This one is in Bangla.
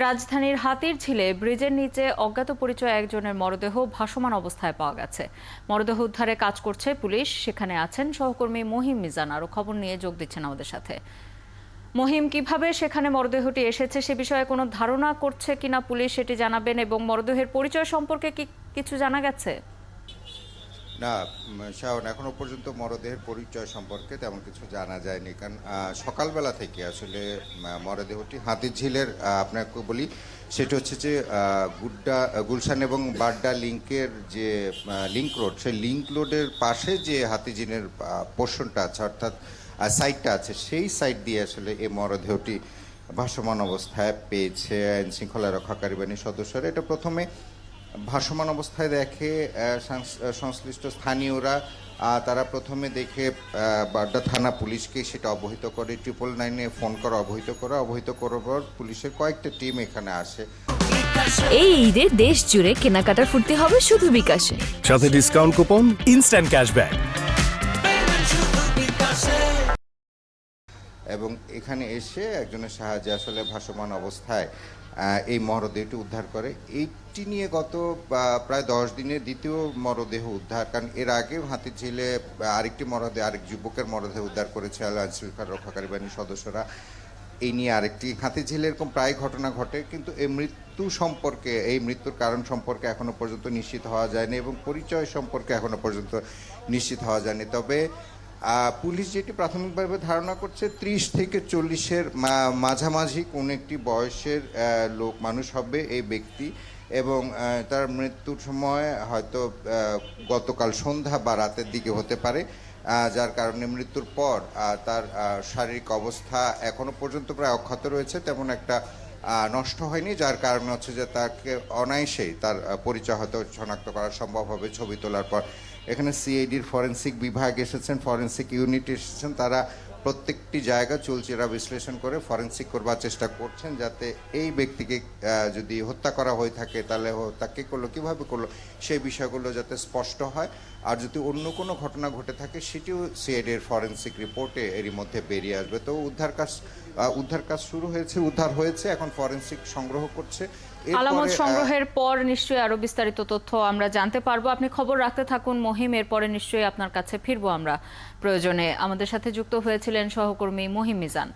রাজধানীর হাতিরঝিলে ব্রিজের নিচে অজ্ঞাত পরিচয় একজনের মরদেহ ভাসমান অবস্থায় পাওয়া গেছে। মরদেহ উদ্ধারে কাজ করছে পুলিশ। সেখানে আছেন সহকর্মী মহিম মিজান। আরও খবর নিয়ে যোগ দিচ্ছেন আমাদের সাথে। মহিম, কিভাবে সেখানে মরদেহটি এসেছে সে বিষয়ে কোনো ধারণা করছে কিনা পুলিশ সেটি জানাবেন, এবং মরদেহের পরিচয় সম্পর্কে কি কিছু জানা গেছে? না, শাওন, এখনো পর্যন্ত মরদেহের পরিচয় সম্পর্কে তেমন কিছু জানা যায়নি। কারণ সকালবেলা থেকে আসলে মরদেহটি হাতিরঝিলের, আপনাকে বলি সেটা হচ্ছে যে গুলশান এবং বাড্ডা লিংকের যে লিংক রোড, সেই লিংক রোডের পাশে যে হাতিরঝিলের পোর্শনটা আছে, অর্থাৎ সাইডটা আছে, সেই সাইড দিয়ে আসলে এই মরদেহটি ভাসমান অবস্থায় পেয়েছে আইন শৃঙ্খলা রক্ষাকারী বাহিনীর সদস্যরা। এটা প্রথমে ভাসমান অবস্থায় দেখে সংশ্লিষ্ট স্থানীয়রা, তারা প্রথমে দেখে বাড্ডা থানা পুলিশকে সেটা অবহিত করে, 999-এ ফোন করে অবহিত করার পর পুলিশের কয়েকটা টিম এখানে আসে। এই ঈদে দেশ জুড়ে কেনাকাটার ফুর্তি হবে শুধু বিকাশে, সাথে ডিসকাউন্ট কুপন, ইনস্ট্যান্ট ক্যাশব্যাক। এবং এখানে এসে একজনের সাহায্যে আসলে ভাসমান অবস্থায় এই মরদেহটি উদ্ধার করে। এইটি নিয়ে গত প্রায় 10 দিনের দ্বিতীয় মরদেহ উদ্ধার। কারণ এর আগে হাতিরঝিলে আরেক যুবকের মরদেহ উদ্ধার করেছে আইন শৃঙ্খলা রক্ষাকারী বাহিনীর সদস্যরা। এই নিয়ে আরেকটি হাতিরঝিলে এরকম প্রায় ঘটনা ঘটে, কিন্তু এই মৃত্যুর কারণ সম্পর্কে এখনো পর্যন্ত নিশ্চিত হওয়া যায়নি এবং পরিচয় সম্পর্কে এখনো পর্যন্ত নিশ্চিত হওয়া যায়নি। তবে পুলিশ যেটি প্রাথমিকভাবে ধারণা করছে, 30 থেকে 40-এর মাঝামাঝি কোন একটি বয়সের মানুষ হবে এই ব্যক্তি, এবং তার মৃত্যুর সময় হয়তো গতকাল সন্ধ্যা বা রাতের দিকে হতে পারে, যার কারণে মৃত্যুর পর তার শারীরিক অবস্থা এখনো পর্যন্ত প্রায় অক্ষত রয়েছে, তেমন একটা নষ্ট হয়নি, যার কারণে হচ্ছে যে তাকে অনায়াসেই তার পরিচয় হয়তো শনাক্ত করা সম্ভব হবে ছবি তোলার পর। এখানে সিআইডির ফরেনসিক বিভাগ এসেছেন, ফরেনসিক ইউনিট এসেছেন, তারা প্রত্যেকটি জায়গা চুলচেরা বিশ্লেষণ করে ফরেনসিক করবার চেষ্টা করছেন, যাতে এই ব্যক্তিকে যদি হত্যা করা হয়ে থাকে তাহলে হত্যা কে করলো, কীভাবে করলো, সেই বিষয়গুলো যাতে স্পষ্ট হয়। আর যদি অন্য কোনো ঘটনা ঘটে থাকে সেটিও সিআইডির ফরেনসিক রিপোর্টে এরই মধ্যে বেরিয়ে আসবে। তো উদ্ধার কাজ শুরু হয়েছে, উদ্ধার হয়েছে, এখন ফরেনসিক সংগ্রহ করছে। আলামত সংগ্রহের পর নিশ্চয়ই আরো বিস্তারিত তথ্য আমরা জানতে পারবো। আপনি খবর রাখতে থাকুন মহিম, এরপরে নিশ্চয়ই আপনার কাছে ফিরবো আমরা প্রয়োজনে। আমাদের সাথে যুক্ত হয়েছিলেন সহকর্মী মহিম মিজান।